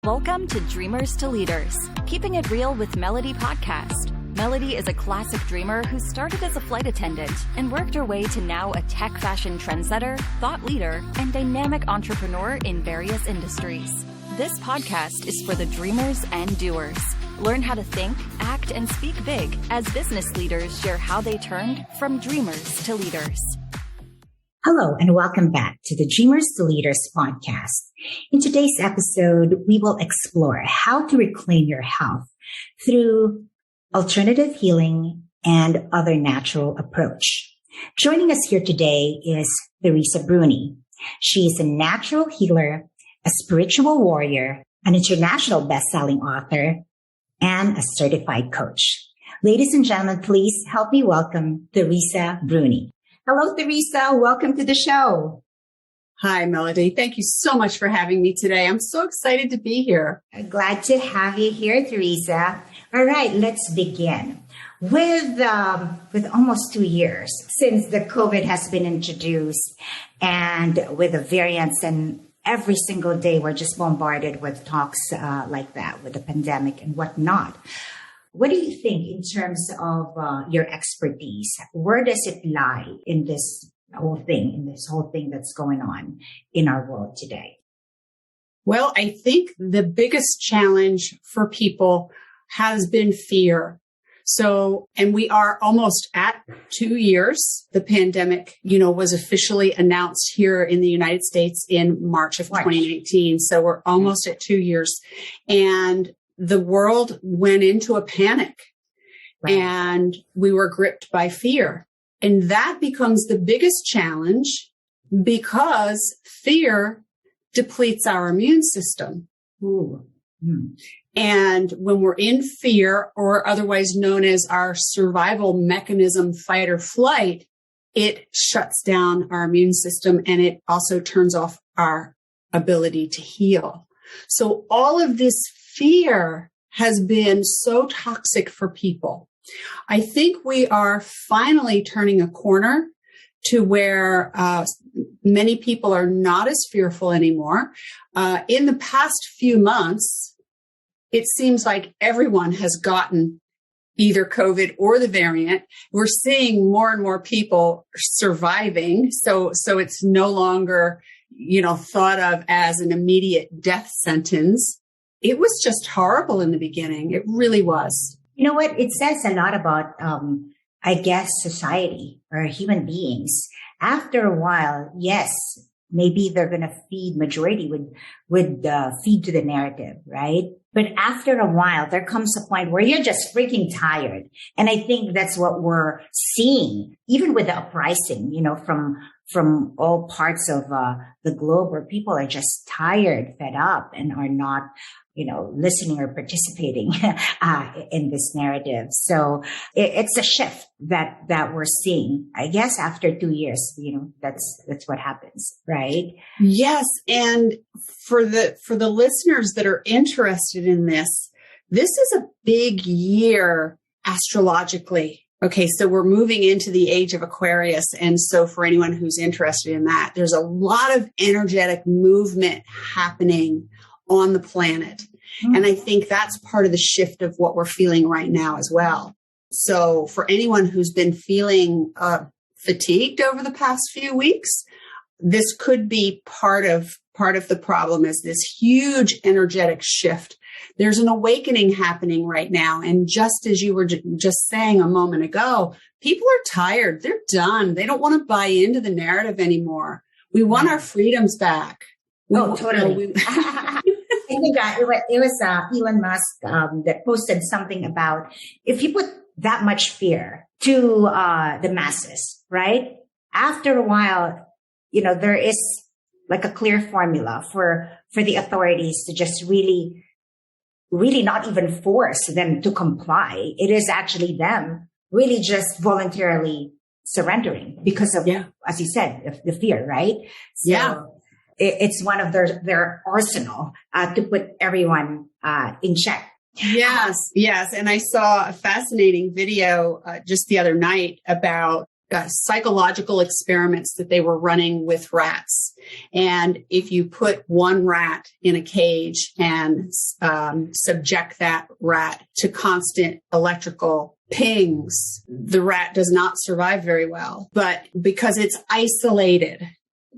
Welcome to Dreamers to Leaders, Keeping It Real with Melody podcast. Melody is a classic dreamer who started as a flight attendant and worked her way to now a tech fashion trendsetter, thought leader, and dynamic entrepreneur in various industries. This podcast is for the dreamers and doers. Learn how to think, act, and speak big as business leaders share how they turned from dreamers to leaders. Hello, and welcome back to the Dreamers to Leaders podcast. In today's episode, we will explore how to reclaim your health through alternative healing and other natural approach. Joining us here today is Teresa Bruni. She is a natural healer, a spiritual warrior, an international best-selling author, and a certified coach. Ladies and gentlemen, please help me welcome Teresa Bruni. Hello, Teresa. Welcome to the show. Hi, Melody. Thank you so much for having me today. I'm so excited to be here. Glad to have you here, Teresa. All right, let's begin. With almost 2 years since the COVID has been introduced and with the variants, and every single day we're just bombarded with talks like that with the pandemic and whatnot. What do you think in terms of your expertise? Where does it lie in this whole thing that's going on in our world today? Well, I think the biggest challenge for people has been fear. And we are almost at 2 years. The pandemic, was officially announced here in the United States in March of 2019. So we're almost at 2 years. And the world went into a panic, and we were gripped by fear. And that becomes the biggest challenge because fear depletes our immune system. Ooh. Mm. And when we're in fear, or otherwise known as our survival mechanism, fight or flight, it shuts down our immune system, and it also turns off our ability to heal. So all of this fear has been so toxic for people. I think we are finally turning a corner to where many people are not as fearful anymore. In the past few months, it seems like everyone has gotten either COVID or the variant. We're seeing more and more people surviving. So it's no longer, thought of as an immediate death sentence. It was just horrible in the beginning. It really was. You know what? It says a lot about, society or human beings. After a while, yes, maybe they're going to majority would feed to the narrative, right? But after a while, there comes a point where you're just freaking tired. And I think that's what we're seeing, even with the uprising, from all parts of the globe, where people are just tired, fed up, and are not, listening or participating in this narrative. So it's a shift that we're seeing, I guess, after 2 years. That's what happens, right? Yes, and for the listeners that are interested in this is a big year astrologically. Okay, so we're moving into the age of Aquarius. And so for anyone who's interested in that, there's a lot of energetic movement happening on the planet. Mm-hmm. And I think that's part of the shift of what we're feeling right now as well. So for anyone who's been feeling fatigued over the past few weeks, this could be part of the problem, is this huge energetic shift. There's an awakening happening right now. And just as you were just saying a moment ago, people are tired. They're done. They don't want to buy into the narrative anymore. We want our freedoms back. Totally. I think it was Elon Musk that posted something about, if you put that much fear to the masses, right? After a while, there is like a clear formula for the authorities to just really not even force them to comply. It is actually them really just voluntarily surrendering because of, as you said, the fear, right? So it's one of their arsenal to put everyone in check. Yes. And I saw a fascinating video just the other night about psychological experiments that they were running with rats. And if you put one rat in a cage and subject that rat to constant electrical pings, the rat does not survive very well, but because it's isolated.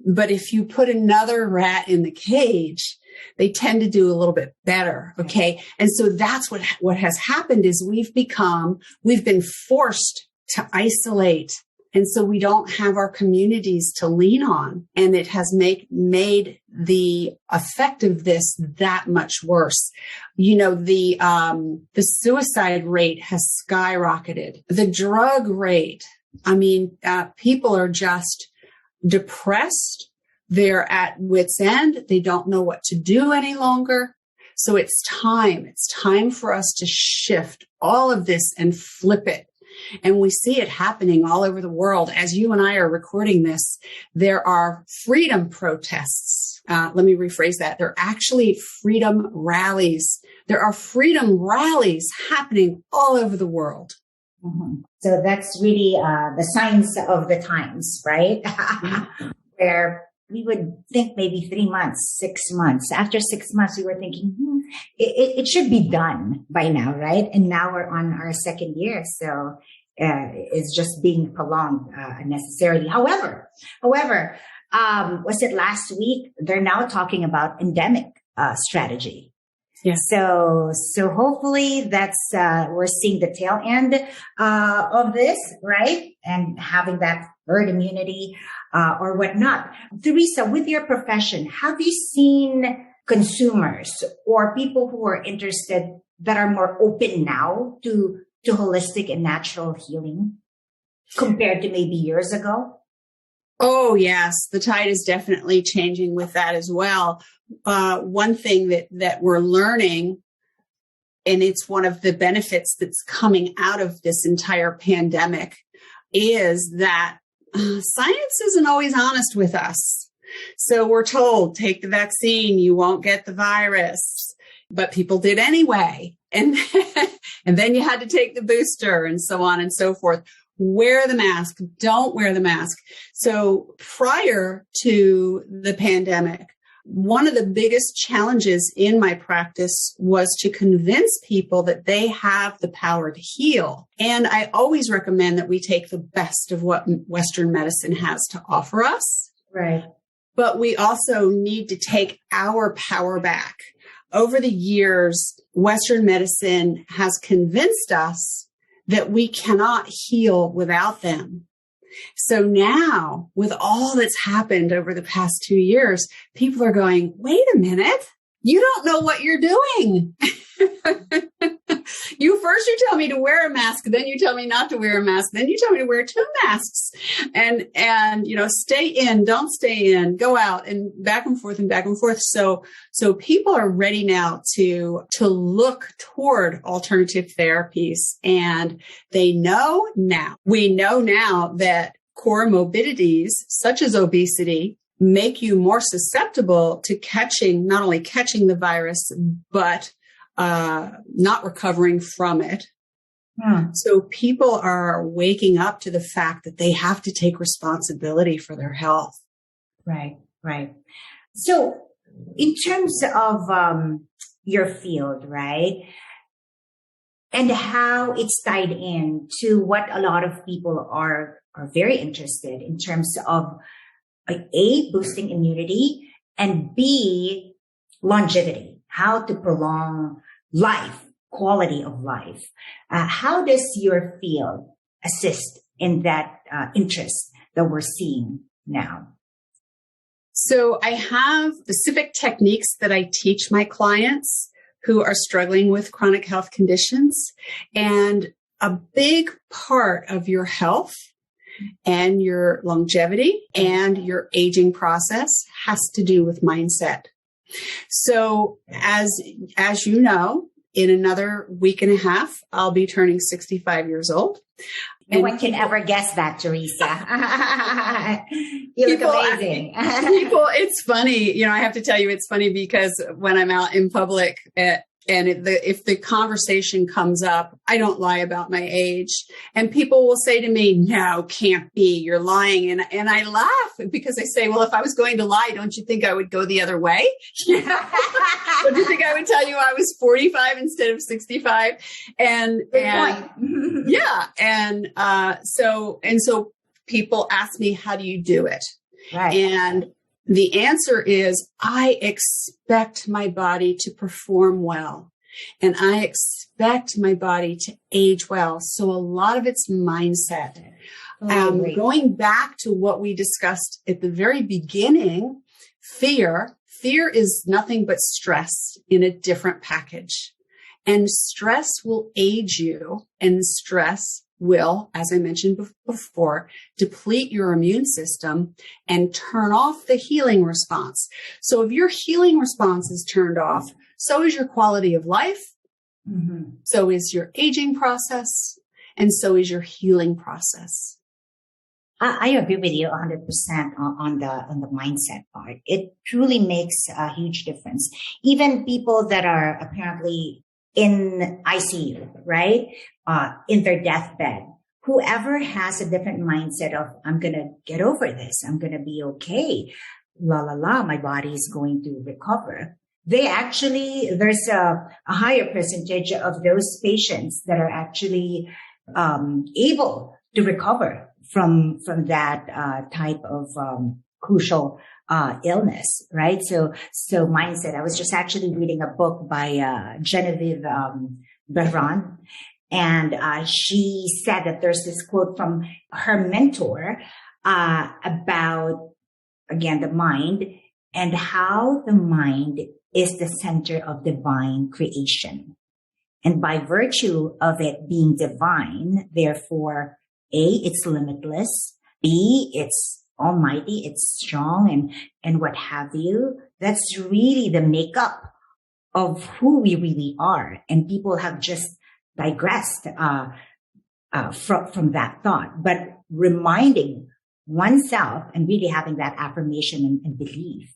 But if you put another rat in the cage, they tend to do a little bit better. Okay. And so that's what has happened is we've been forced to isolate. And so we don't have our communities to lean on. And it has made the effect of this that much worse. You know, the suicide rate has skyrocketed. The drug rate, people are just depressed. They're at wit's end. They don't know what to do any longer. So it's time for us to shift all of this and flip it. And we see it happening all over the world. As you and I are recording this, there are freedom protests. Let me rephrase that. They're actually freedom rallies. There are freedom rallies happening all over the world. Mm-hmm. So that's really the signs of the times, right? Where we would think maybe 3 months, 6 months. After 6 months, we were thinking, it should be done by now, right? And now we're on our second year. So it's just being prolonged unnecessarily. However, was it last week? They're now talking about endemic strategy. Yeah. So hopefully that's, we're seeing the tail end of this, right? And having that herd immunity or whatnot. Teresa, with your profession, have you seen consumers or people who are interested that are more open now to holistic and natural healing compared to maybe years ago? Oh, yes. The tide is definitely changing with that as well. One thing that we're learning, and it's one of the benefits that's coming out of this entire pandemic, is that science isn't always honest with us. So we're told, take the vaccine, you won't get the virus, but people did anyway. And then you had to take the booster and so on and so forth. Wear the mask, don't wear the mask. So prior to the pandemic, one of the biggest challenges in my practice was to convince people that they have the power to heal. And I always recommend that we take the best of what Western medicine has to offer us. Right. But we also need to take our power back. Over the years, Western medicine has convinced us that we cannot heal without them. So now, with all that's happened over the past 2 years, people are going, wait a minute, you don't know what you're doing. You tell me to wear a mask, then you tell me not to wear a mask, then you tell me to wear 2 masks. And stay in, don't stay in, go out, and back and forth and back and forth. So people are ready now to look toward alternative therapies, and we know now that core morbidities such as obesity make you more susceptible to not only catching the virus, but not recovering from it. So people are waking up to the fact that they have to take responsibility for their health. Right. So in terms of your field, right, and how it's tied in to what a lot of people are very interested in terms of A, boosting immunity, and B, longevity, how to prolong life, quality of life. How does your field assist in that interest that we're seeing now? So I have specific techniques that I teach my clients who are struggling with chronic health conditions. And a big part of your health and your longevity and your aging process has to do with mindset. So as you know, in another week and a half, I'll be turning 65 years old. No one can ever guess that, Teresa. You look amazing. It's funny. I have to tell you, it's funny because when I'm out in public, And if the conversation comes up, I don't lie about my age. And people will say to me, no, can't be, you're lying. And I laugh because I say, well, if I was going to lie, don't you think I would go the other way? Don't you think I would tell you I was 45 instead of 65? And yeah. And so people ask me, how do you do it? Right. And the answer is, I expect my body to perform well, and I expect my body to age well. So a lot of it's mindset. Going back to what we discussed at the very beginning, fear is nothing but stress in a different package. And stress will age you, and stress will, as I mentioned before, deplete your immune system and turn off the healing response. So if your healing response is turned off, so is your quality of life, so is your aging process, and so is your healing process. I agree with you 100% on the mindset part. It truly makes a huge difference. Even people that are apparently in ICU, right? In their deathbed, whoever has a different mindset of, I'm going to get over this. I'm going to be okay. My body is going to recover. There's a higher percentage of those patients that are actually, able to recover from that, type of, crucial illness, right? So mindset. I was just actually reading a book by Genevieve Berron, and she said that there's this quote from her mentor about, again, the mind and how the mind is the center of divine creation. And by virtue of it being divine, therefore, A, it's limitless, B, it's almighty, it's strong, and what have you. That's really the makeup of who we really are. And people have just digressed from that thought. But reminding oneself and really having that affirmation and belief,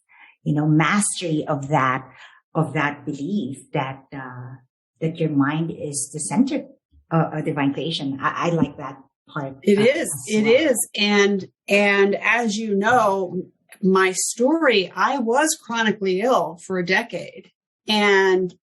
mastery of that belief that your mind is the center of divine creation. I like that part. It is. And as you know, my story, I was chronically ill for a decade. And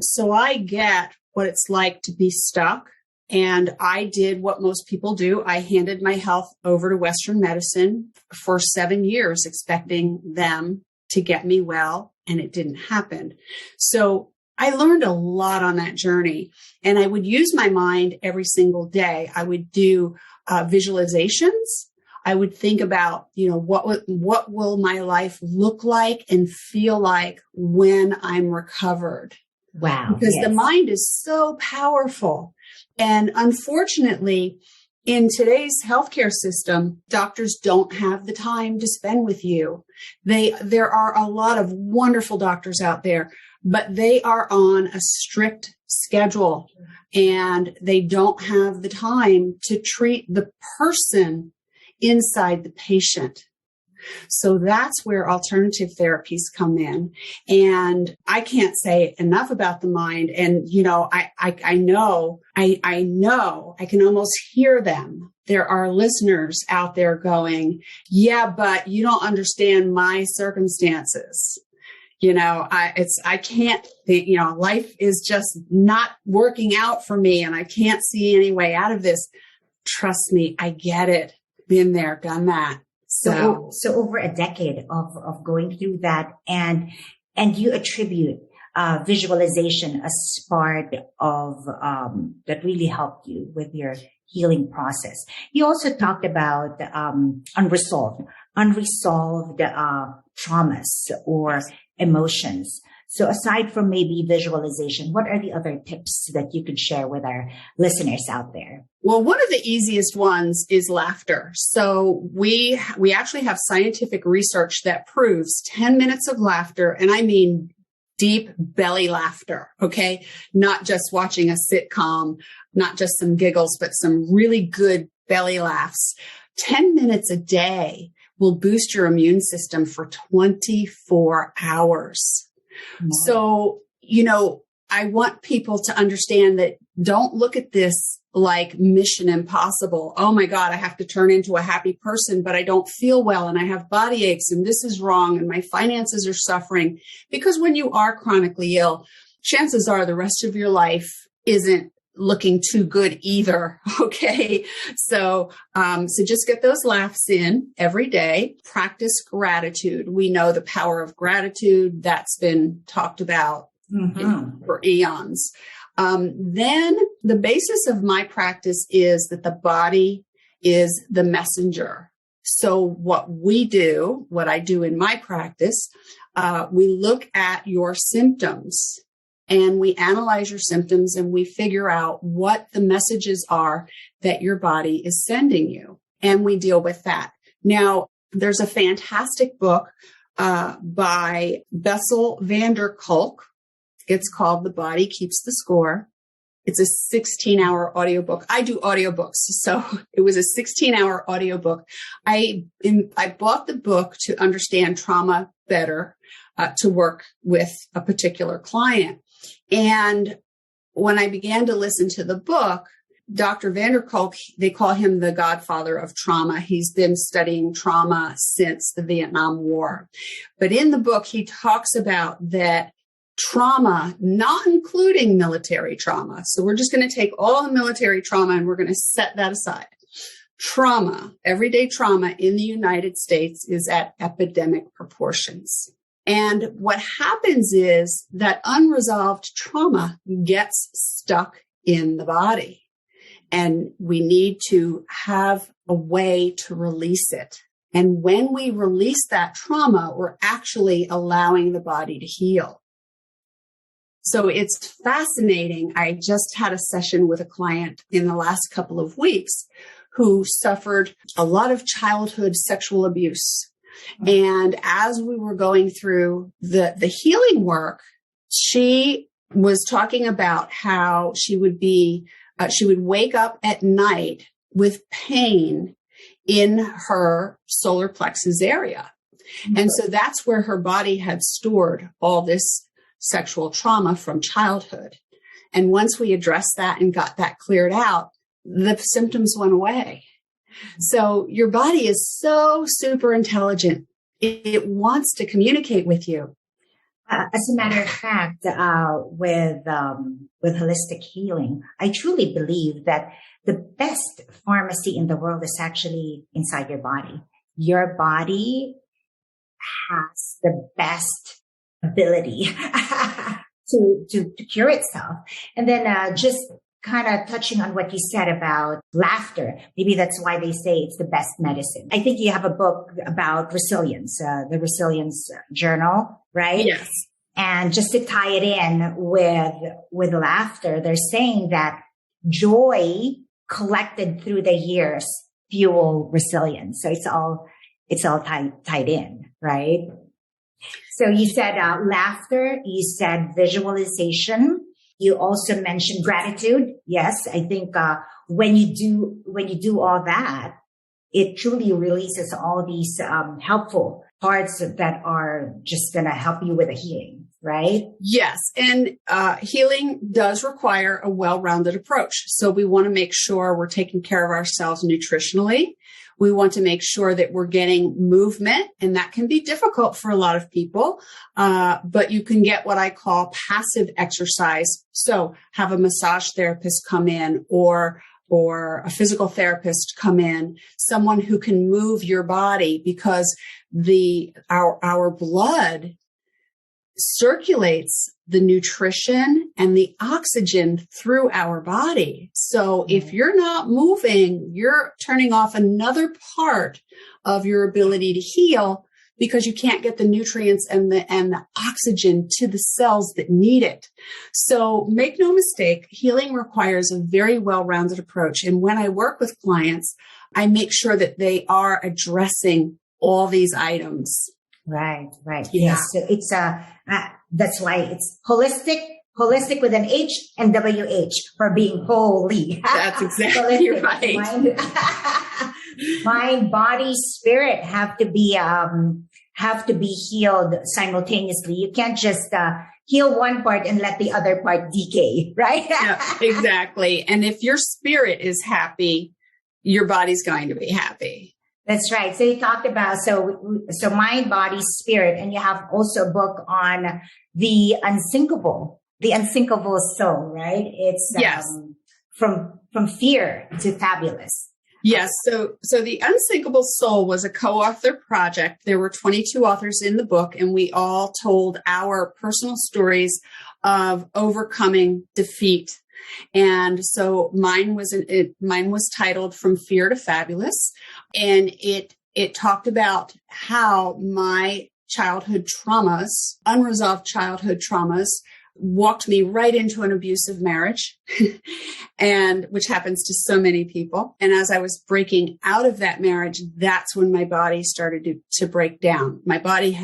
so I get what it's like to be stuck. And I did what most people do. I handed my health over to Western medicine for 7 years, expecting them to get me well, and it didn't happen. So I learned a lot on that journey, and I would use my mind every single day. I would do visualizations. I would think about, what will my life look like and feel like when I'm recovered? Wow. Because the mind is so powerful. And unfortunately, in today's healthcare system, doctors don't have the time to spend with you. There are a lot of wonderful doctors out there, but they are on a strict schedule and they don't have the time to treat the person inside the patient. So that's where alternative therapies come in. And I can't say enough about the mind. And, I know, I can almost hear them. There are listeners out there going, yeah, but you don't understand my circumstances. I can't think, life is just not working out for me and I can't see any way out of this. Trust me, I get it. Been there, done that. So over a decade of going through that, and you attribute visualization as part of that really helped you with your healing process. You also talked about unresolved traumas or emotions. So aside from maybe visualization, what are the other tips that you could share with our listeners out there? Well, one of the easiest ones is laughter. So we actually have scientific research that proves 10 minutes of laughter, and I mean deep belly laughter, okay? Not just watching a sitcom, not just some giggles, but some really good belly laughs. 10 minutes a day will boost your immune system for 24 hours. So, I want people to understand that don't look at this like mission impossible. Oh my God, I have to turn into a happy person, but I don't feel well and I have body aches and this is wrong and my finances are suffering. Because when you are chronically ill, chances are the rest of your life isn't looking too good either. Okay. So just get those laughs in every day. Practice gratitude. We know the power of gratitude. That's been talked about for eons. Then the basis of my practice is that the body is the messenger. So what I do in my practice, we look at your symptoms and we analyze your symptoms and we figure out what the messages are that your body is sending you. And we deal with that. Now, there's a fantastic book by Bessel van der Kolk. It's called The Body Keeps the Score. It's a 16-hour audiobook. I do audiobooks, so it was a 16-hour audiobook. I bought the book to understand trauma better, to work with a particular client. And when I began to listen to the book, Dr. van der Kolk, they call him the godfather of trauma. He's been studying trauma since the Vietnam War. But in the book, he talks about that trauma, not including military trauma. So we're just going to take all the military trauma and we're going to set that aside. Trauma, everyday trauma in the United States is at epidemic proportions. And what happens is that unresolved trauma gets stuck in the body. And we need to have a way to release it. And when we release that trauma, we're actually allowing the body to heal. So it's fascinating. I just had a session with a client in the last couple of weeks who suffered a lot of childhood sexual abuse. And as we were going through the healing work, she was talking about how she would wake up at night with pain in her solar plexus area. And so that's where her body had stored all this sexual trauma from childhood. And once we addressed that and got that cleared out, the symptoms went away. So your body is so super intelligent. It wants to communicate with you. As a matter of fact, with holistic healing, I truly believe that the best pharmacy in the world is actually inside your body. Your body has the best ability to cure itself. And then just kind of touching on what you said about laughter. Maybe that's why they say it's the best medicine. I think you have a book about resilience, the Resilience Journal, right? Yes. And just to tie it in with laughter, they're saying that joy collected through the years fuel resilience. So it's all tied in, right? So you said laughter, you said visualization. You also mentioned gratitude. Yes, I think when you do all that, it truly releases all these helpful parts that are just going to help you with the healing, right? Yes, and healing does require a well-rounded approach. So we want to make sure we're taking care of ourselves nutritionally. We want to make sure that we're getting movement, and that can be difficult for a lot of people. But you can get what I call passive exercise. So have a massage therapist come in or a physical therapist come in, someone who can move your body, because our blood circulates the nutrition and the oxygen through our body. So if you're not moving, you're turning off another part of your ability to heal, because you can't get the nutrients and the oxygen to the cells that need it. So make no mistake, healing requires a very well-rounded approach. And when I work with clients, I make sure that they are addressing all these items. Right. Yeah. Yes. So it's that's why it's holistic with an H and WH for being holy. That's exactly right. Mind, body, spirit have to be healed simultaneously. You can't just heal one part and let the other part decay, right? Yeah, exactly. And if your spirit is happy, your body's going to be happy. That's right. So you talked about, so mind, body, spirit, and you have also a book on the unsinkable soul, right? It's yes. From fear to fabulous. Yes. So the Unsinkable Soul was a co-author project. There were 22 authors in the book, and we all told our personal stories of overcoming defeat. And so mine was titled From Fear to Fabulous. And it talked about how my childhood traumas, unresolved childhood traumas, walked me right into an abusive marriage, and which happens to so many people. And as I was breaking out of that marriage, that's when my body started to break down. My body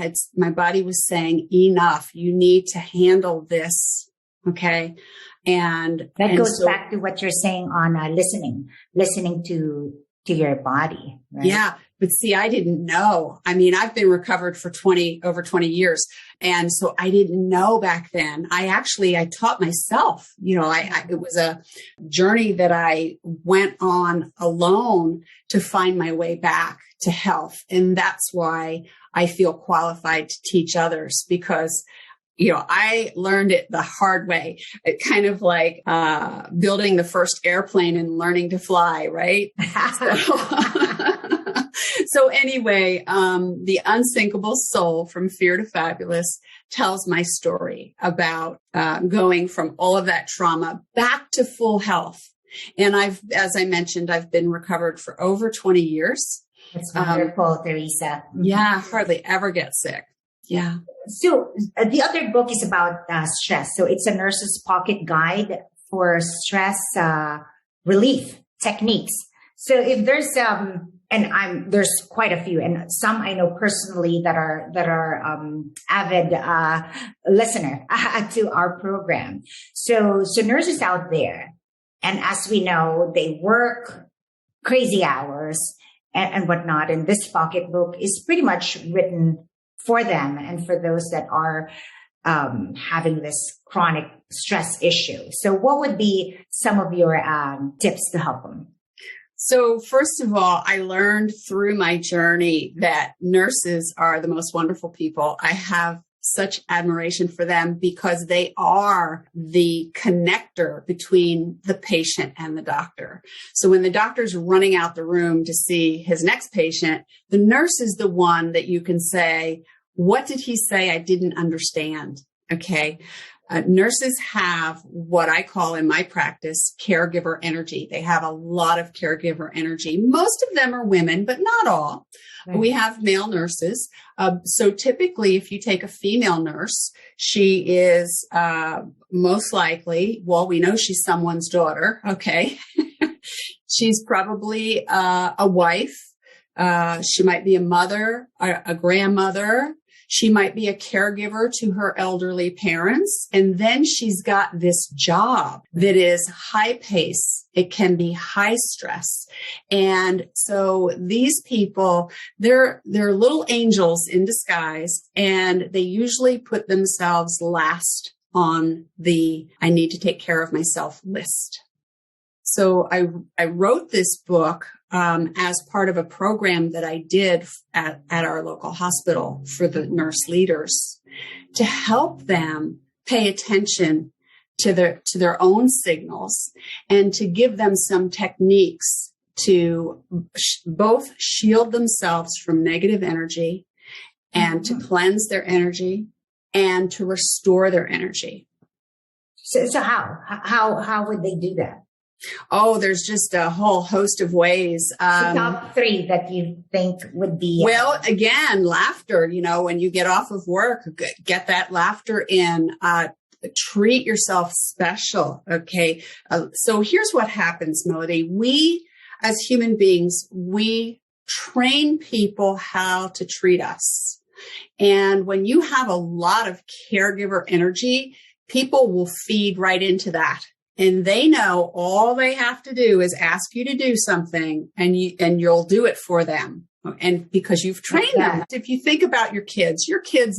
was saying, enough, you need to handle this. Okay. And that goes back to what you're saying on listening to your body. Right? Yeah. But see, I didn't know. I mean, I've been recovered for over 20 years. And so I didn't know back then. I taught myself, it was a journey that I went on alone to find my way back to health. And that's why I feel qualified to teach others, because I learned it the hard way. It kind of like building the first airplane and learning to fly, right? So anyway, The Unsinkable Soul, From Fear to Fabulous, tells my story about going from all of that trauma back to full health. And as I mentioned, I've been recovered for over 20 years. That's wonderful, Teresa. Mm-hmm. Yeah, hardly ever get sick. Yeah. So the other book is about stress. So it's a nurse's pocket guide for stress relief techniques. So if there's there's quite a few, and some I know personally that are avid listener to our program. So nurses out there, and as we know, they work crazy hours and whatnot. And this pocket book is pretty much written for them and for those that are having this chronic stress issue. So what would be some of your tips to help them? So first of all, I learned through my journey that nurses are the most wonderful people. I have such admiration for them because they are the connector between the patient and the doctor. So when the doctor's running out the room to see his next patient, the nurse is the one that you can say, what did he say I didn't understand? Okay. Nurses have what I call in my practice, caregiver energy. They have a lot of caregiver energy. Most of them are women, but not all. Right. We have male nurses. So typically, if you take a female nurse, she is most likely, well, we know she's someone's daughter. Okay. She's probably a wife. She might be a mother, a grandmother. She might be a caregiver to her elderly parents. And then she's got this job that is high pace. It can be high stress. And so these people, they're little angels in disguise, and they usually put themselves last on the I need to take care of myself list. So I wrote this book as part of a program that I did at our local hospital for the nurse leaders to help them pay attention to their own signals and to give them some techniques to both shield themselves from negative energy and to cleanse their energy and to restore their energy. So how would they do that? Oh, there's just a whole host of ways. The top 3 that you think would be. Well, again, laughter, when you get off of work, get that laughter in, treat yourself special. Okay. So here's what happens, Melody. We as human beings, we train people how to treat us. And when you have a lot of caregiver energy, people will feed right into that. And they know all they have to do is ask you to do something and you'll do it for them. And because you've trained them. If you think about your kids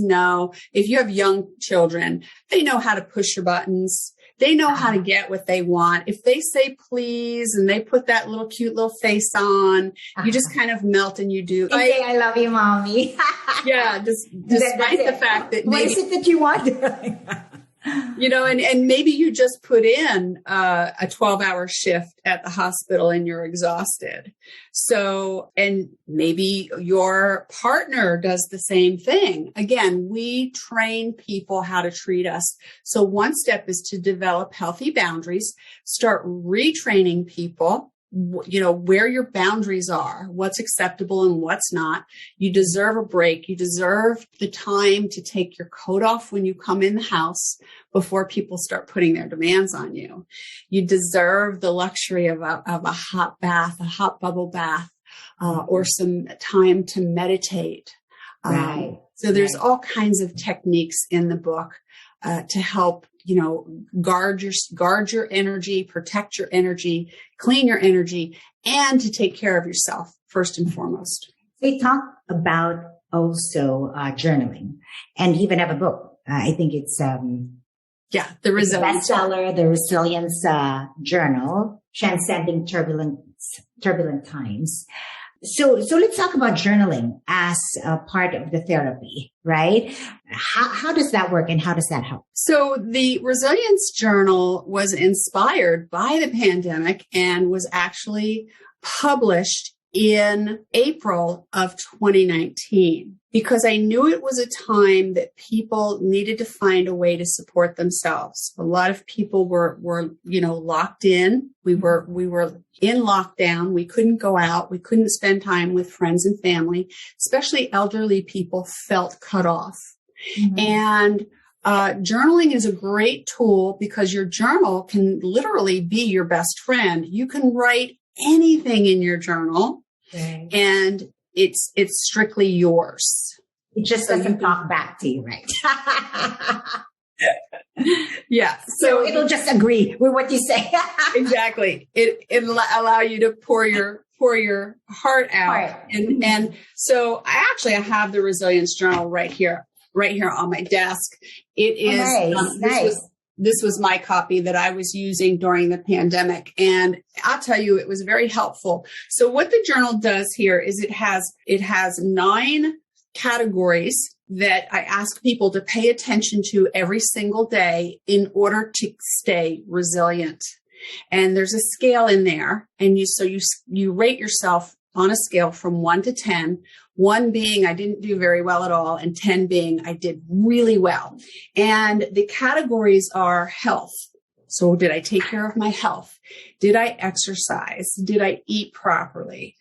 know, if you have young children, they know how to push your buttons. They know how to get what they want. If they say please and they put that little cute little face on, you just kind of melt and you do. I love you, mommy. Yeah, despite the fact that what is it that you want? And maybe you just put in a 12-hour shift at the hospital and you're exhausted. So, and maybe your partner does the same thing. Again, we train people how to treat us. So one step is to develop healthy boundaries, start retraining people, where your boundaries are, what's acceptable and what's not. You deserve a break. You deserve the time to take your coat off when you come in the house before people start putting their demands on you. You deserve the luxury of a hot bath, a hot bubble bath, or some time to meditate. Right. So there's all kinds of techniques in the book to help guard your energy, protect your energy, clean your energy, and to take care of yourself first and foremost. We talk about also journaling, and even have a book. I think it's the Resilience bestseller, the Resilience Journal, Transcending Turbulent Times. So let's talk about journaling as a part of the therapy, right? How does that work and how does that help? So the Resilience Journal was inspired by the pandemic and was actually published in April of 2019 because I knew it was a time that people needed to find a way to support themselves. A lot of people were locked in. We were in lockdown. We couldn't go out. We couldn't spend time with friends and family, especially elderly people felt cut off. Mm-hmm. And journaling is a great tool because your journal can literally be your best friend. You can write anything in your journal, okay, and it's strictly yours. It just doesn't talk back to you, right? Yeah. So it'll just agree with what you say. Exactly. It'll allow you to pour your heart out. Right. And so I have the Resilience Journal right here on my desk. It is nice. This was my copy that I was using during the pandemic. And I'll tell you, it was very helpful. So what the journal does here is it has 9 categories that I ask people to pay attention to every single day in order to stay resilient. And there's a scale in there. And you rate yourself on a scale from 1 to 10, 1 being I didn't do very well at all, and 10 being I did really well. And the categories are health. So did I take care of my health? Did I exercise? Did I eat properly?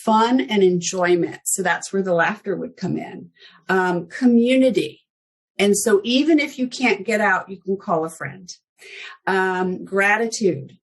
Fun and enjoyment. So that's where the laughter would come in. Community. And so even if you can't get out, you can call a friend. Gratitude.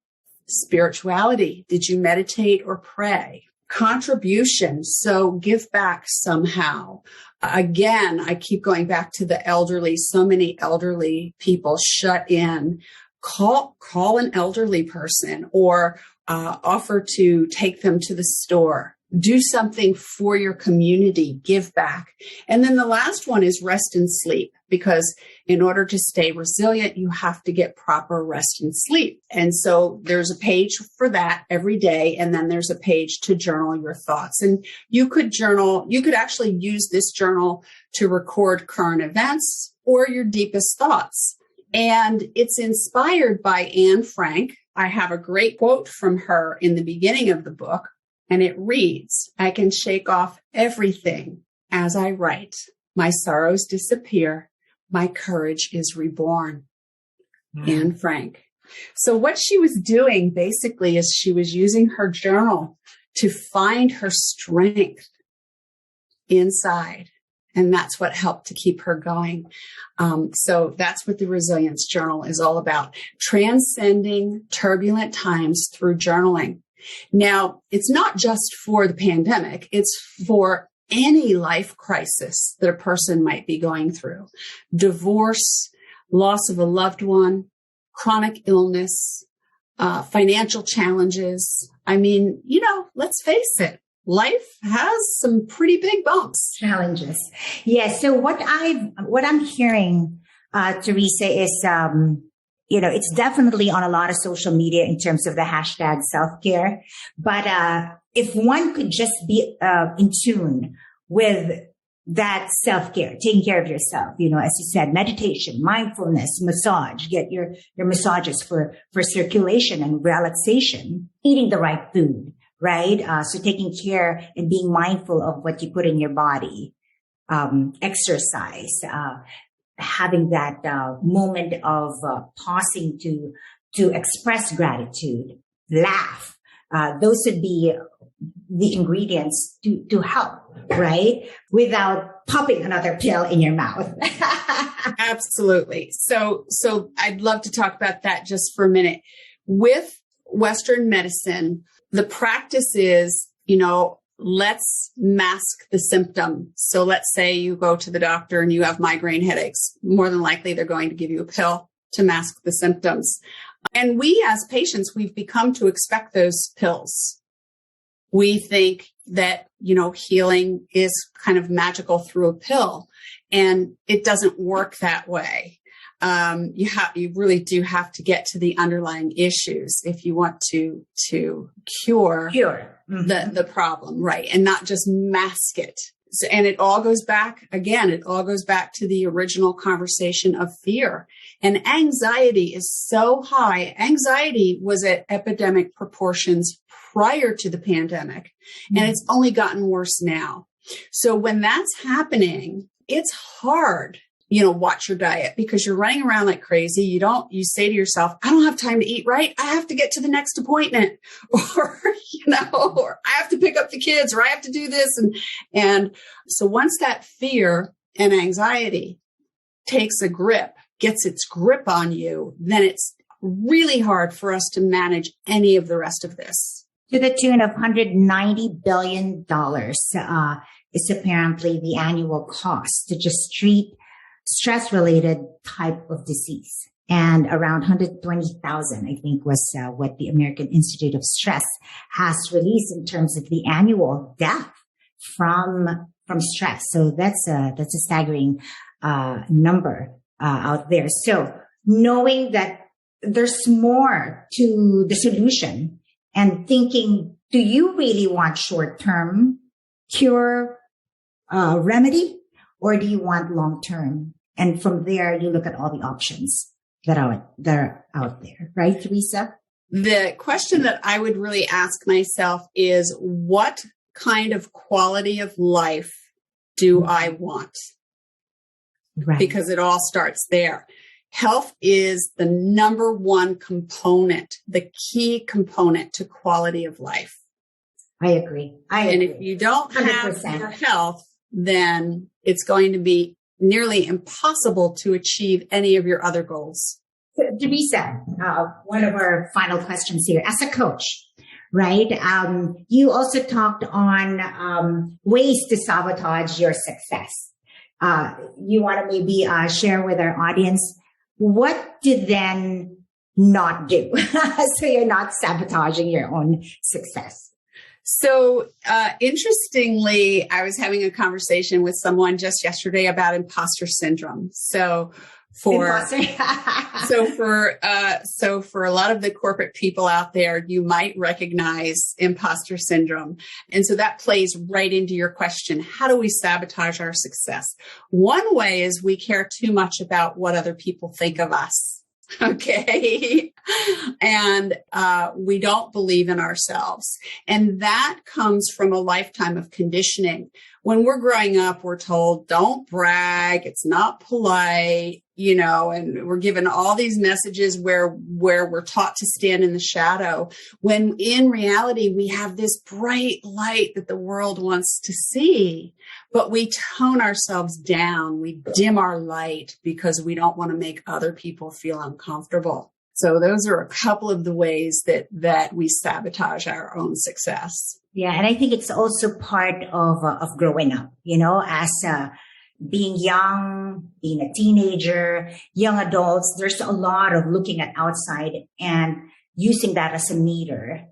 Spirituality. Did you meditate or pray? Contribution. So give back somehow. Again, I keep going back to the elderly. So many elderly people shut in. Call an elderly person or offer to take them to the store. Do something for your community. Give back. And then the last one is rest and sleep, because in order to stay resilient, you have to get proper rest and sleep. And so there's a page for that every day. And then there's a page to journal your thoughts. And you could actually use this journal to record current events or your deepest thoughts. And it's inspired by Anne Frank. I have a great quote from her in the beginning of the book. And it reads, "I can shake off everything as I write. My sorrows disappear. My courage is reborn." Anne Frank. So what she was doing basically is she was using her journal to find her strength inside. And that's what helped to keep her going. So that's what the Resilience Journal is all about. Transcending turbulent times through journaling. Now, it's not just for the pandemic. It's for any life crisis that a person might be going through. Divorce, loss of a loved one, chronic illness, financial challenges. I mean, let's face it. life has some pretty big bumps. Challenges. Yeah. So what I'm hearing, Teresa, is, it's definitely on a lot of social media in terms of the hashtag self-care. But, if one could just be, in tune with that self-care, taking care of yourself, as you said, meditation, mindfulness, massage, get your massages for circulation and relaxation, eating the right food, right? So taking care and being mindful of what you put in your body, exercise, having that, moment of, pausing to express gratitude, laugh. Those would be the ingredients to help, right? Without popping another pill in your mouth. Absolutely. So I'd love to talk about that just for a minute. With Western medicine, the practice is, let's mask the symptom. So let's say you go to the doctor and you have migraine headaches. More than likely, they're going to give you a pill to mask the symptoms. And we as patients, we've become to expect those pills. We think that, healing is kind of magical through a pill, and it doesn't work that way. You really do have to get to the underlying issues if you want to cure Mm-hmm. the problem, right? And not just mask it. So, and it all goes back to the original conversation of fear. And anxiety is so high. Anxiety was at epidemic proportions prior to the pandemic, and it's only gotten worse now. So when that's happening, it's hard, watch your diet because you're running around like crazy. You say to yourself, I don't have time to eat right. I have to get to the next appointment, or, or I have to pick up the kids, or I have to do this. And so once that fear and anxiety gets its grip on you, then it's really hard for us to manage any of the rest of this. To the tune of $190 billion, is apparently the annual cost to just treat stress-related type of disease. And around 120,000, I think, was what the American Institute of Stress has released in terms of the annual death from stress. So that's a staggering number out there. So knowing that there's more to the solution and thinking, do you really want short-term cure remedy, or do you want long-term? And from there, you look at all the options that are out there, right, Teresa? The question that I would really ask myself is, what kind of quality of life do I want? Right. Because it all starts there. Health is the number one component, the key component to quality of life. I agree. And if you don't 100%. have your health, then it's going to be nearly impossible to achieve any of your other goals. Teresa, one of our final questions here. As a coach, right, you also talked on ways to sabotage your success. You want to maybe share with our audience what to then not do so you're not sabotaging your own success. So, interestingly, I was having a conversation with someone just yesterday about imposter syndrome. So for a lot of the corporate people out there, you might recognize imposter syndrome. And so that plays right into your question. How do we sabotage our success? One way is we care too much about what other people think of us. Okay. And we don't believe in ourselves. And that comes from a lifetime of conditioning. When we're growing up, we're told, don't brag. It's not polite, and we're given all these messages where we're taught to stand in the shadow, when in reality, we have this bright light that the world wants to see, but we tone ourselves down. We dim our light because we don't want to make other people feel uncomfortable. So those are a couple of the ways that we sabotage our own success. Yeah. And I think it's also part of growing up, as being young, being a teenager, young adults. There's a lot of looking at outside and using that as a meter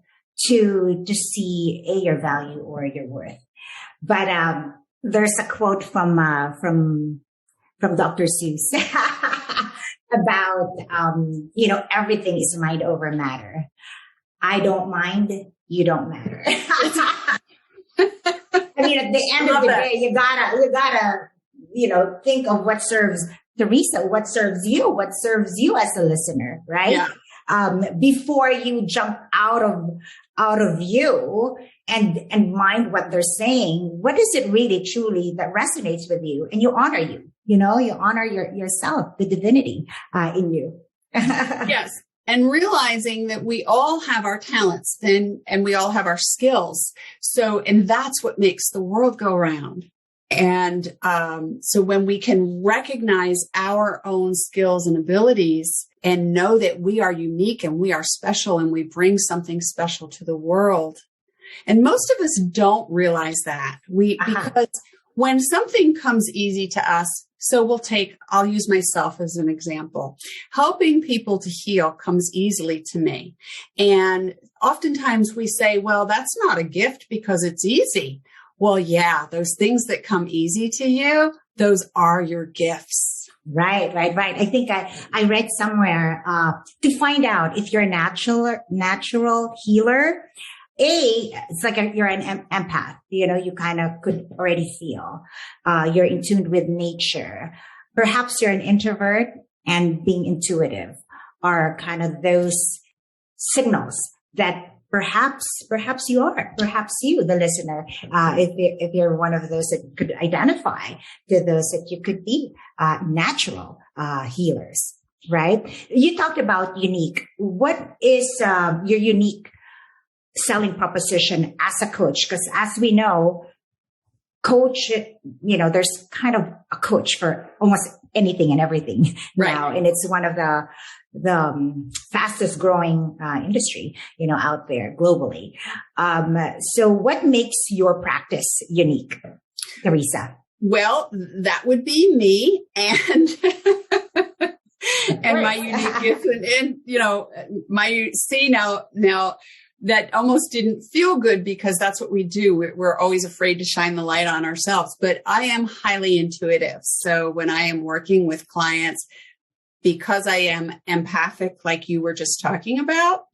to see your value or your worth. But there's a quote from Dr. Seuss about everything is mind over matter. I don't mind, you don't matter. I mean, at the end of the day, you gotta think of what serves Teresa, what serves you as a listener, right? Yeah. Before you jump out of you and mind what they're saying, what is it really truly that resonates with you? And you honor you honor yourself, the divinity in you. Yes. And realizing that we all have our talents and we all have our skills. And that's what makes the world go round. And so when we can recognize our own skills and abilities and know that we are unique and we are special and we bring something special to the world. And most of us don't realize that because when something comes easy to us, so I'll use myself as an example. Helping people to heal comes easily to me. And oftentimes we say, well, that's not a gift because it's easy. Well, yeah, those things that come easy to you, those are your gifts. Right. I think I read somewhere to find out if you're a natural healer. It's like you're an empath. You kind of could already feel. You're in tune with nature. Perhaps you're an introvert, and being intuitive are kind of those signals that perhaps you are. Perhaps you, the listener, if you're one of those that could identify to those that you could be natural healers, right? You talked about unique. What is your unique selling proposition as a coach? Because as we know, coach, there's kind of a coach for almost anything and everything now. And it's one of the fastest growing industry, out there globally. So what makes your practice unique, Teresa? Well, that would be me and and my unique gifts and now that almost didn't feel good because that's what we do. We're always afraid to shine the light on ourselves, but I am highly intuitive. So when I am working with clients, because I am empathic, like you were just talking about,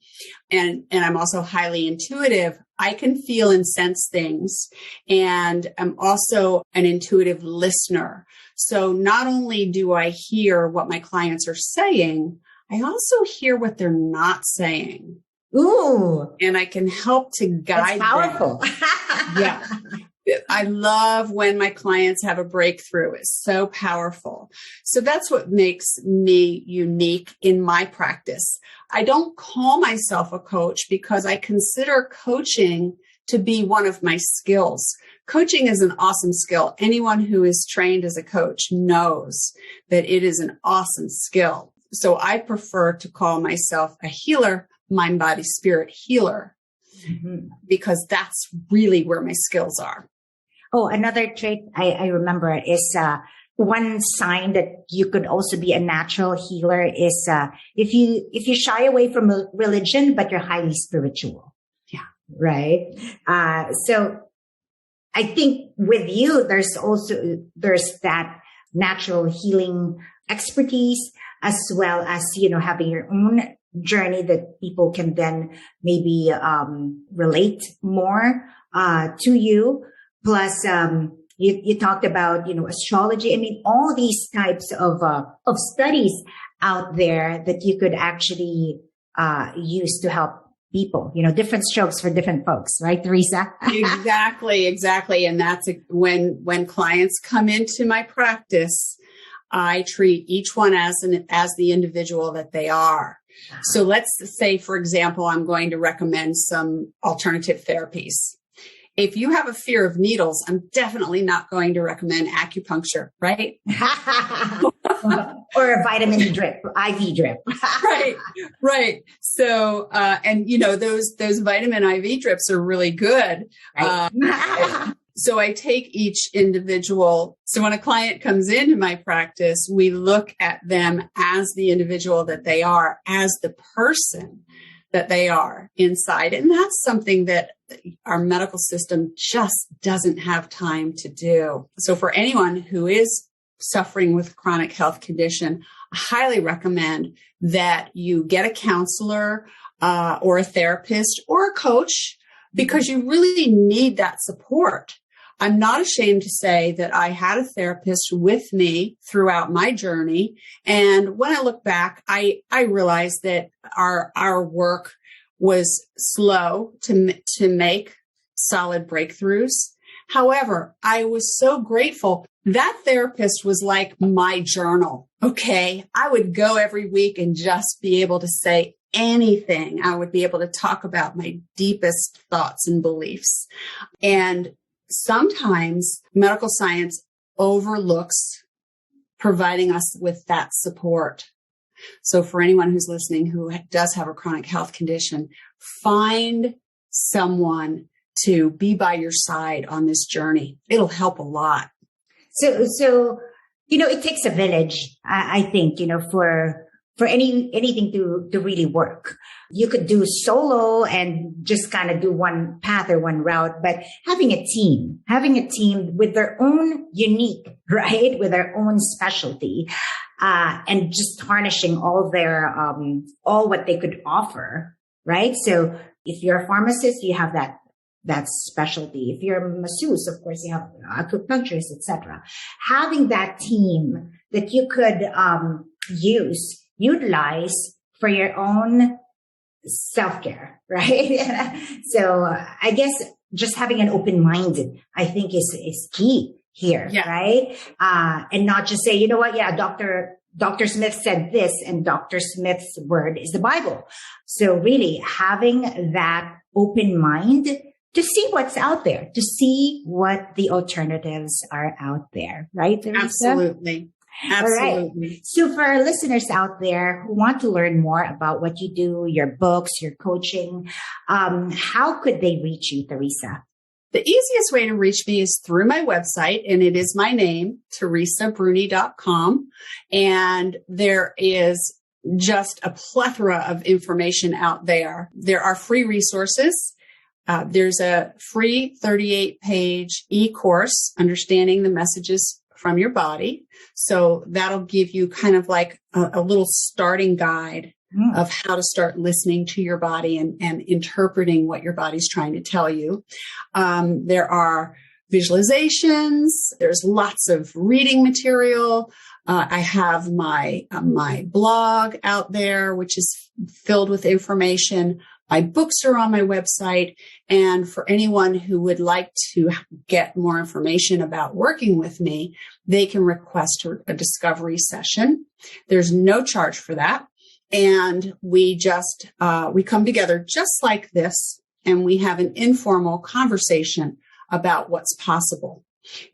and I'm also highly intuitive, I can feel and sense things. And I'm also an intuitive listener. So not only do I hear what my clients are saying, I also hear what they're not saying. Ooh. And I can help to guide That's powerful. them. Yeah. I love when my clients have a breakthrough. It's so powerful. So that's what makes me unique in my practice. I don't call myself a coach because I consider coaching to be one of my skills. Coaching is an awesome skill. Anyone who is trained as a coach knows that it is an awesome skill. So I prefer to call myself a healer, mind, body, spirit healer, because that's really where my skills are. Oh, another trait I remember is one sign that you could also be a natural healer is if you shy away from religion, but you're highly spiritual. Yeah. Right. So I think with you, there's that natural healing expertise as well as, having your own journey that people can then maybe relate more to you. Plus, you talked about, astrology. I mean, all these types of studies out there that you could actually use to help people, different strokes for different folks, right, Teresa? Exactly. And that's when clients come into my practice, I treat each one as the individual that they are. So let's say, for example, I'm going to recommend some alternative therapies. If you have a fear of needles, I'm definitely not going to recommend acupuncture, right? Or a vitamin drip, IV drip. Right. So, those vitamin IV drips are really good. Right. So I take each individual. So when a client comes into my practice, we look at them as the individual that they are, as the person that they are inside. And that's something that our medical system just doesn't have time to do. So for anyone who is suffering with chronic health condition, I highly recommend that you get a counselor or a therapist or a coach, because you really need that support. I'm not ashamed to say that I had a therapist with me throughout my journey. And when I look back, I realized that our work was slow to make solid breakthroughs. However, I was so grateful. That therapist was like my journal. Okay. I would go every week and just be able to say anything. I would be able to talk about my deepest thoughts and beliefs. And sometimes medical science overlooks providing us with that support. So for anyone who's listening who does have a chronic health condition, find someone to be by your side on this journey. It'll help a lot. So it takes a village, I think, for anything to really work. You could do solo and just kind of do one path or one route, but having a team with their own unique, right, with their own specialty, and just harnessing all their, all what they could offer, right? So if you're a pharmacist, you have that specialty. If you're a masseuse, of course, you have acupuncturist, etc. Having that team that you could utilize for your own self-care, right? So I guess just having an open mind, I think is key here, right? And not just say, you know what? Yeah, Dr. Smith said this, and Dr. Smith's word is the Bible. So really having that open mind to see what's out there, to see what the alternatives are out there, right, Teresa? Absolutely. All right. So for our listeners out there who want to learn more about what you do, your books, your coaching, how could they reach you, Teresa? The easiest way to reach me is through my website, and it is my name, teresabruni.com. And there is just a plethora of information out there. There are free resources. There's a free 38-page e-course, Understanding the Messages from Your Body. So that'll give you kind of like a little starting guide of how to start listening to your body and interpreting what your body's trying to tell you. There are visualizations. There's lots of reading material. I have my blog out there, which is filled with information. My books are on my website. And for anyone who would like to get more information about working with me, they can request a discovery session. There's no charge for that. And we come together just like this, and we have an informal conversation about what's possible.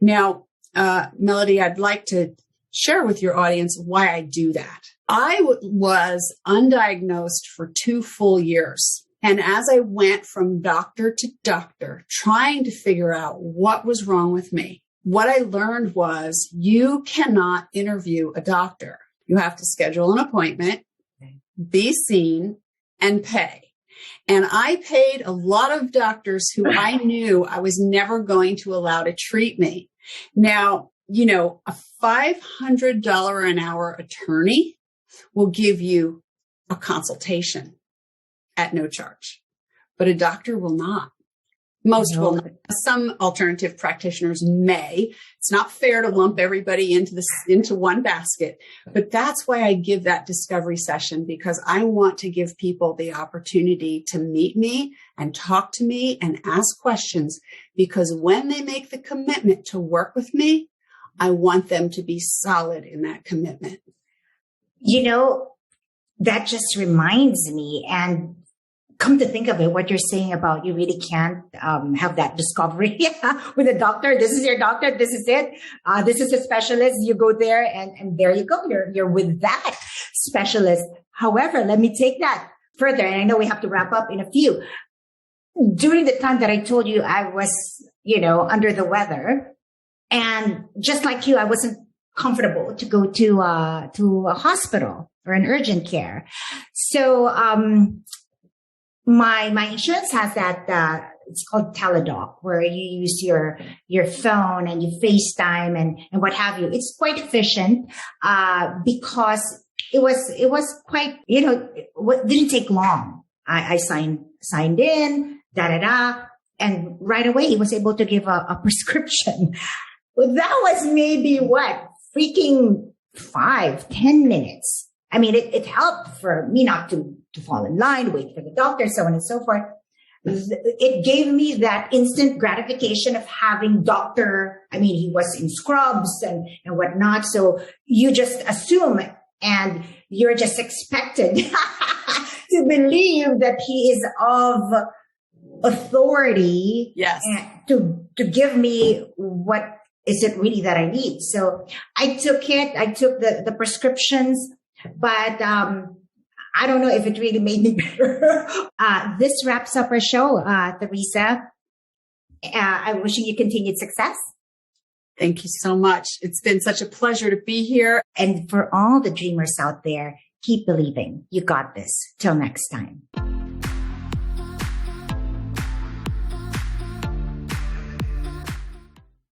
Now, Melody, I'd like to share with your audience why I do that. I was undiagnosed for 2 full years. And as I went from doctor to doctor, trying to figure out what was wrong with me, what I learned was you cannot interview a doctor. You have to schedule an appointment, be seen, and pay. And I paid a lot of doctors who I knew I was never going to allow to treat me. Now, a $500 an hour attorney will give you a consultation at no charge, but a doctor will not. Most will not. Some alternative practitioners may. It's not fair to lump everybody into one basket, but that's why I give that discovery session, because I want to give people the opportunity to meet me and talk to me and ask questions, because when they make the commitment to work with me, I want them to be solid in that commitment. That just reminds me, and come to think of it, what you're saying about you really can't have that discovery with a doctor. This is your doctor. This is it. This is a specialist. You go there and there you go. You're with that specialist. However, let me take that further. And I know we have to wrap up in a few. During the time that I told you I was, under the weather, and just like you, I wasn't comfortable to go to a hospital or an urgent care. So, my insurance has that, it's called Teledoc, where you use your phone and you FaceTime and what have you. It's quite efficient, because it was quite, it didn't take long. I signed in, and right away he was able to give a prescription. Well, that was maybe freaking 5-10 minutes. I mean, it helped for me not to fall in line, wait for the doctor, so on and so forth. It gave me that instant gratification of having doctor. I mean, he was in scrubs and whatnot. So you just assume and you're just expected to believe that he is of authority. Yes. To give me what is it really that I need. So I took it. I took the prescriptions, but I don't know if it really made me better. This wraps up our show, Teresa. I'm wishing you continued success. Thank you so much. It's been such a pleasure to be here. And for all the dreamers out there, keep believing. You got this. Till next time.